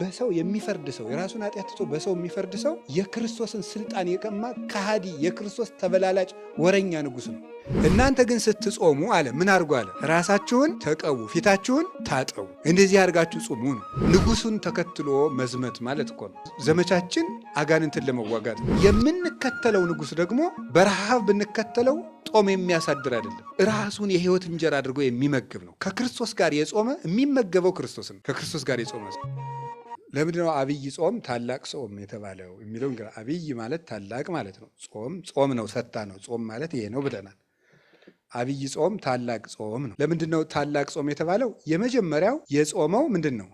በሰው የሚፈርድ ሰው የራሱን ኃጢአት ትቶ በሰው የሚፈርድ ሰው የክርስቶስን ስልጣን የቀማ ከሃዲ የክርስቶስ ተበላላጭ ወረኛ ንጉሥ ነው። እናንተ ግን ስትጾሙ አለ ምን አድርጉ አለ? ራሳችሁን ተቀቡ፣ ፊታችሁን ታጠቡ፣ እንደዚህ አድርጋችሁ ጹሙ ነው። ንጉሱን ተከትሎ መዝመት ማለት እኮ ነው። ዘመቻችን አጋንንትን ለመዋጋት ነው። የምንከተለው ንጉሥ ደግሞ በረሃብ ብንከተለው ጦም የሚያሳድር አይደለም። ራሱን የሕይወት እንጀራ አድርጎ የሚመግብ ነው። ከክርስቶስ ጋር የጾመ የሚመገበው ክርስቶስን ከክርስቶስ ጋር የጾመ ለምንድነው አብይ ጾም ታላቅ ጾም የተባለው የሚለው? እንግዲህ አብይ ማለት ታላቅ ማለት ነው። ጾም ነው፣ ሰታ ነው። ጾም ማለት ይሄ ነው ብለናል። አብይ ጾም ታላቅ ጾም ነው። ለምንድነው ታላቅ ጾም የተባለው? የመጀመሪያው የጾመው ምንድን ነው?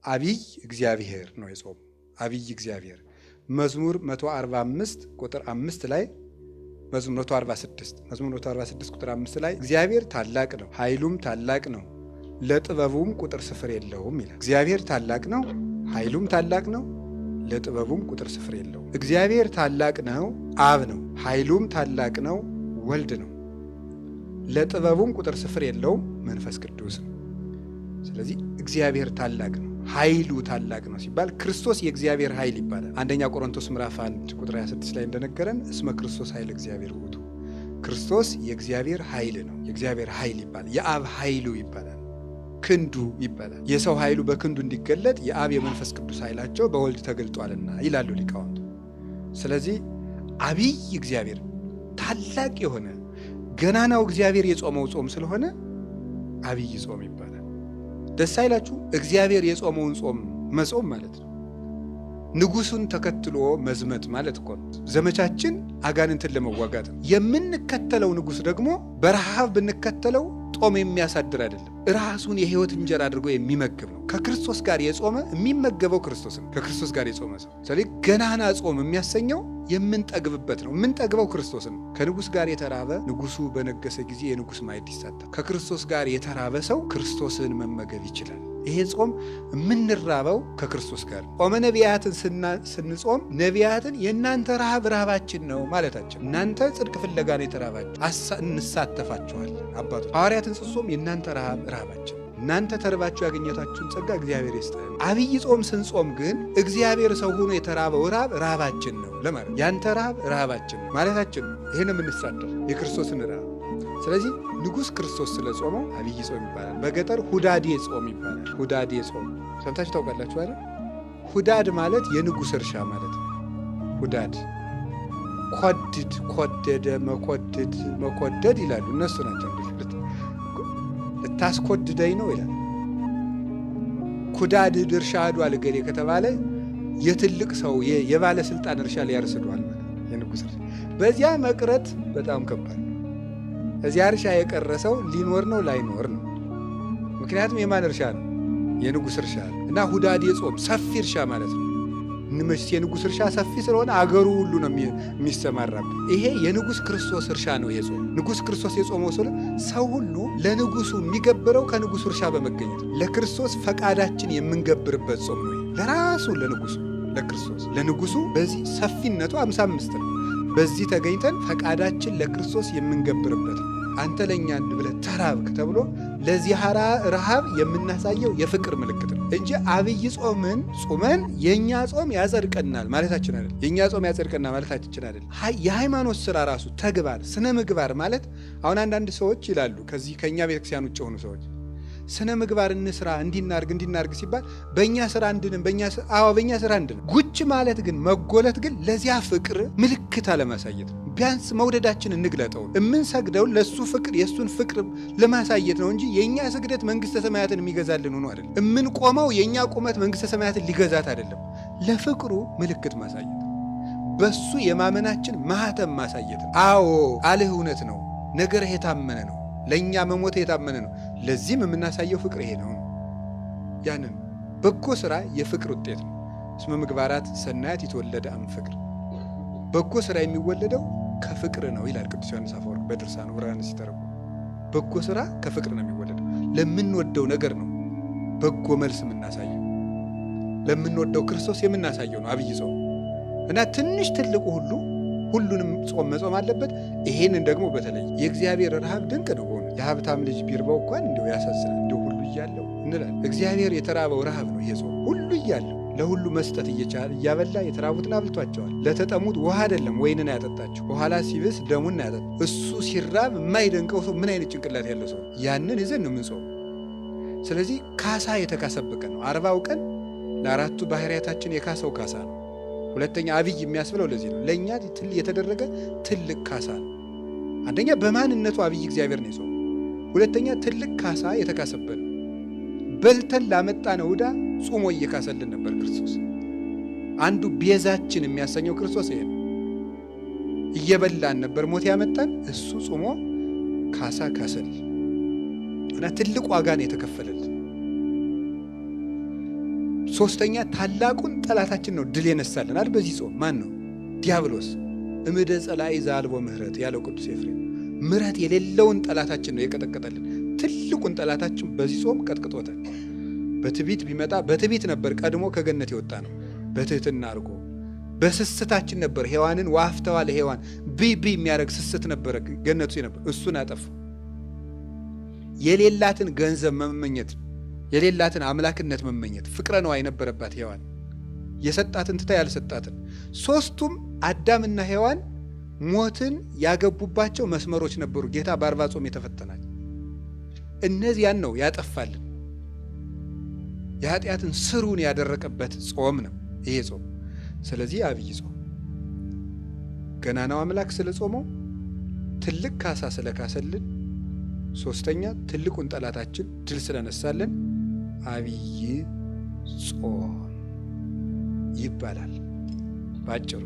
አብይ እግዚአብሔር ነው የጾም አብይ እግዚአብሔር። መዝሙር 145 ቁጥር 5 ላይ መዝሙር 146 ቁጥር 5 ላይ እግዚአብሔር ታላቅ ነው፣ ኃይሉም ታላቅ ነው፣ ለጥበቡም ቁጥር ስፍር የለውም ይላል። እግዚአብሔር ታላቅ ነው፣ ኃይሉም ታላቅ ነው፣ ለጥበቡም ቁጥር ስፍር የለውም። እግዚአብሔር ታላቅ ነው፣ አብ ነው። ኃይሉም ታላቅ ነው፣ ወልድ ነው። ለጥበቡም ቁጥር ስፍር የለውም፣ መንፈስ ቅዱስ ነው። ስለዚህ እግዚአብሔር ታላቅ ነው፣ ኃይሉ ታላቅ ነው ሲባል ክርስቶስ የእግዚአብሔር ኃይል ይባላል። አንደኛ ቆሮንቶስ ምዕራፍ 1 ቁጥር 26 ላይ እንደነገረን እስመ ክርስቶስ ኃይል እግዚአብሔር ውእቱ፣ ክርስቶስ የእግዚአብሔር ኃይል ነው። የእግዚአብሔር ኃይል ይባላል። የአብ ኃይሉ ይባላል፣ ክንዱ ይባላል። የሰው ኃይሉ በክንዱ እንዲገለጥ የአብ የመንፈስ ቅዱስ ኃይላቸው በወልድ ተገልጧልና ይላሉ ሊቃውንቱ። ስለዚህ አብይ እግዚአብሔር ታላቅ የሆነ ገናናው እግዚአብሔር የጾመው ጾም ስለሆነ አብይ ጾም ይባላል። ደስ አይላችሁ? እግዚአብሔር የጾመውን ጾም መጾም ማለት ነው። ንጉሱን ተከትሎ መዝመት ማለት እኮ ነው። ዘመቻችን አጋንንትን ለመዋጋት ነው። የምንከተለው ንጉሥ ደግሞ በረሃብ ብንከተለው ጦም የሚያሳድር አይደለም። ራሱን የሕይወት እንጀራ አድርጎ የሚመግብ ነው። ከክርስቶስ ጋር የጾመ የሚመገበው ክርስቶስን ከክርስቶስ ጋር የጾመ ሰው። ስለዚህ ገናና ጾም የሚያሰኘው የምንጠግብበት ነው። የምንጠግበው ክርስቶስን ነው። ከንጉሥ ጋር የተራበ ንጉሱ በነገሰ ጊዜ የንጉሥ ማዕድ ይሳተፍ። ከክርስቶስ ጋር የተራበ ሰው ክርስቶስን መመገብ ይችላል። ይሄ ጾም የምንራበው ከክርስቶስ ጋር። ጾመ ነቢያትን ስንጾም ነቢያትን የእናንተ ረሃብ ረሃባችን ነው ማለታችን። እናንተ ጽድቅ ፍለጋ ነው የተራባችሁ፣ እንሳተፋችኋለን። አባቶች ሐዋርያትን ስንጾም የእናንተ ረሃብ ረሃባችን፣ እናንተ ተርባችሁ ያገኘታችሁን ጸጋ እግዚአብሔር ይስጠን። አብይ ጾም ስንጾም ግን እግዚአብሔር ሰው ሆኖ የተራበው ረሃብ ረሃባችን ነው ለማለት፣ ያንተ ረሃብ ረሃባችን ነው ማለታችን ነው። ይህን የምንሳተፍ የክርስቶስን ረሃብ። ስለዚህ ንጉሥ ክርስቶስ ስለ ጾመው አብይ ጾም ይባላል። በገጠር ሁዳዴ ጾም ይባላል። ሁዳዴ ጾም ሰምታችሁ ታውቃላችሁ አይደል? ሁዳድ ማለት የንጉሥ እርሻ ማለት ነው። ሁዳድ ኮድድ፣ ኮደደ፣ መኮደድ ይላሉ እነሱ ናቸው። ልታስኮድደኝ ነው ይላል። ኩዳድ እርሻ ሄዷል እገሌ ከተባለ የትልቅ ሰው የባለስልጣን እርሻ ሊያርስዷል ማለት የንጉሥ እርሻ። በዚያ መቅረት በጣም ከባድ ነው። እዚያ እርሻ የቀረ ሰው ሊኖር ነው ላይኖር ነው። ምክንያቱም የማን እርሻ ነው? የንጉሥ እርሻ ነው። እና ሁዳዴ ጾም ሰፊ እርሻ ማለት ነው። የንጉሥ እርሻ ሰፊ ስለሆነ አገሩ ሁሉ ነው የሚሰማራበት። ይሄ የንጉሥ ክርስቶስ እርሻ ነው የጾም። ንጉሥ ክርስቶስ የጾመው ሰው ሁሉ ለንጉሱ የሚገብረው ከንጉሱ እርሻ በመገኘት ለክርስቶስ ፈቃዳችን የምንገብርበት ጾም ነው። ለራሱ ለንጉሱ ለክርስቶስ ለንጉሱ በዚህ ሰፊነቱ 55 ነው። በዚህ ተገኝተን ፈቃዳችን ለክርስቶስ የምንገብርበት ነው። አንተ ለእኛ ብለህ ተራብክ ተብሎ ለዚህ ረሃብ የምናሳየው የፍቅር ምልክት ነው እንጂ አብይ ጾምን ጾመን የእኛ ጾም ያጸድቀናል ማለታችን አይደል። የእኛ ጾም ያጸድቀናል ማለታችን አይደል። የሃይማኖት ስራ ራሱ ተግባር፣ ስነ ምግባር ማለት አሁን አንዳንድ ሰዎች ይላሉ ከእኛ ቤተክርስቲያን ውጭ የሆኑ ሰዎች ስነ ምግባር እንስራ እንዲናርግ ሲባል በእኛ ስራ እንድንም በእኛ ስራ እንድንም ጉች ማለት ግን መጎለት ግን ለዚያ ፍቅር ምልክት አለማሳየት ነው። ቢያንስ መውደዳችን እንግለጠው። የምንሰግደው ለሱ ፍቅር የሱን ፍቅር ለማሳየት ነው እንጂ የኛ ስግደት መንግስተ ሰማያትን የሚገዛልን ሆኖ አይደለም። የምንቆመው የኛ ቁመት መንግስተ ሰማያትን ሊገዛት አይደለም። ለፍቅሩ ምልክት ማሳየት፣ በሱ የማመናችን ማህተም ማሳየት ነው። አዎ ቃልህ እውነት ነው፣ ነገርህ የታመነ ነው፣ ለእኛ መሞት የታመነ ነው። ለዚህም የምናሳየው ፍቅር ይሄ ነው። ያንን በጎ ስራ የፍቅር ውጤት ነው። እስመ ምግባራት ሰናያት የተወለደ ፍቅር። በጎ ስራ የሚወለደው ከፍቅር ነው ይላል ቅዱስ ዮሐንስ አፈወርቅ በድርሳኑ ዕብራውያን ሲተረጎም። በጎ ስራ ከፍቅር ነው የሚወለደው። ለምንወደው ነገር ነው በጎ መልስ የምናሳየው። ለምንወደው ክርስቶስ የምናሳየው ነው አብይ ጾም እና ትንሽ ትልቁ ሁሉንም ጾም መጾም አለበት። ይሄንን ደግሞ በተለይ የእግዚአብሔር ረሃብ ድንቅ ነው። ሆነ የሀብታም ልጅ ቢርበው እንኳን እንደው ያሳዝናል። እንደው ሁሉ እያለው እንላለን። እግዚአብሔር የተራበው ረሃብ ነው ይሄ ጾም። ሁሉ እያለው ለሁሉ መስጠት እያበላ የተራቡትን አብልቷቸዋል። ለተጠሙት ውሃ አይደለም ወይንን ያጠጣቸው፣ በኋላ ሲብስ ደሙን ያጠጣ። እሱ ሲራብ የማይደንቀው ሰው ምን አይነት ጭንቅላት ያለው ሰው! ያንን ይዘን ነው የምንጾመው። ስለዚህ ካሳ የተካሰበቀ ነው። 40 ቀን ለአራቱ ባህሪያታችን የካሰው ካሳ ነው። ሁለተኛ አብይ የሚያስብለው ለዚህ ነው። ለእኛ የተደረገ ትልቅ ካሳ ነው። አንደኛ በማንነቱ አብይ እግዚአብሔር ነው የጾመው። ሁለተኛ ትልቅ ካሳ የተካሰበት ነው። በልተን ላመጣነው ዕዳ ጾሞ እየካሰልን ነበር ክርስቶስ። አንዱ ቤዛችን የሚያሰኘው ክርስቶስ ይሄ ነው። እየበላን ነበር ሞት ያመጣን፣ እሱ ጾሞ ካሳ ካሰልን እና ትልቅ ዋጋ ነው የተከፈለልን። ሶስተኛ ታላቁን ጠላታችን ነው ድል የነሳልን አይደል? በዚህ ጾም ማን ነው? ዲያብሎስ። እምደ ጸላኢ ዘአልቦ ምህረት ያለው ቅዱስ ኤፍሬም ምህረት የሌለውን ጠላታችን ነው የቀጠቀጠልን። ትልቁን ጠላታችን በዚህ ጾም ቀጥቅጦታል። በትዕቢት ቢመጣ በትዕቢት ነበር ቀድሞ ከገነት የወጣ ነው። በትህትና አድርጎ በስስታችን ነበር ሔዋንን ዋፍተዋ ለሔዋን ቢ የሚያደርግ ስስት ነበረ ገነቱ ነበር። እሱን አጠፋ። የሌላትን ገንዘብ መመኘት፣ የሌላትን አምላክነት መመኘት፣ ፍቅረ ነዋይ ነበረባት ሔዋን። የሰጣትን ትታ ያልሰጣትን። ሶስቱም አዳምና ሔዋን ሞትን ያገቡባቸው መስመሮች ነበሩ። ጌታ በ40 ጾም የተፈተናል። እነዚያን ነው ያጠፋልን። የኃጢአትን ስሩን ያደረቀበት ጾም ነው ይሄ ጾም። ስለዚህ አብይ ጾም ገናናው አምላክ ስለ ጾመው፣ ትልቅ ካሳ ስለ ካሰልን፣ ሶስተኛ ትልቁን ጠላታችን ድል ስለነሳልን አብይ ጾም ይባላል ባጭሩ።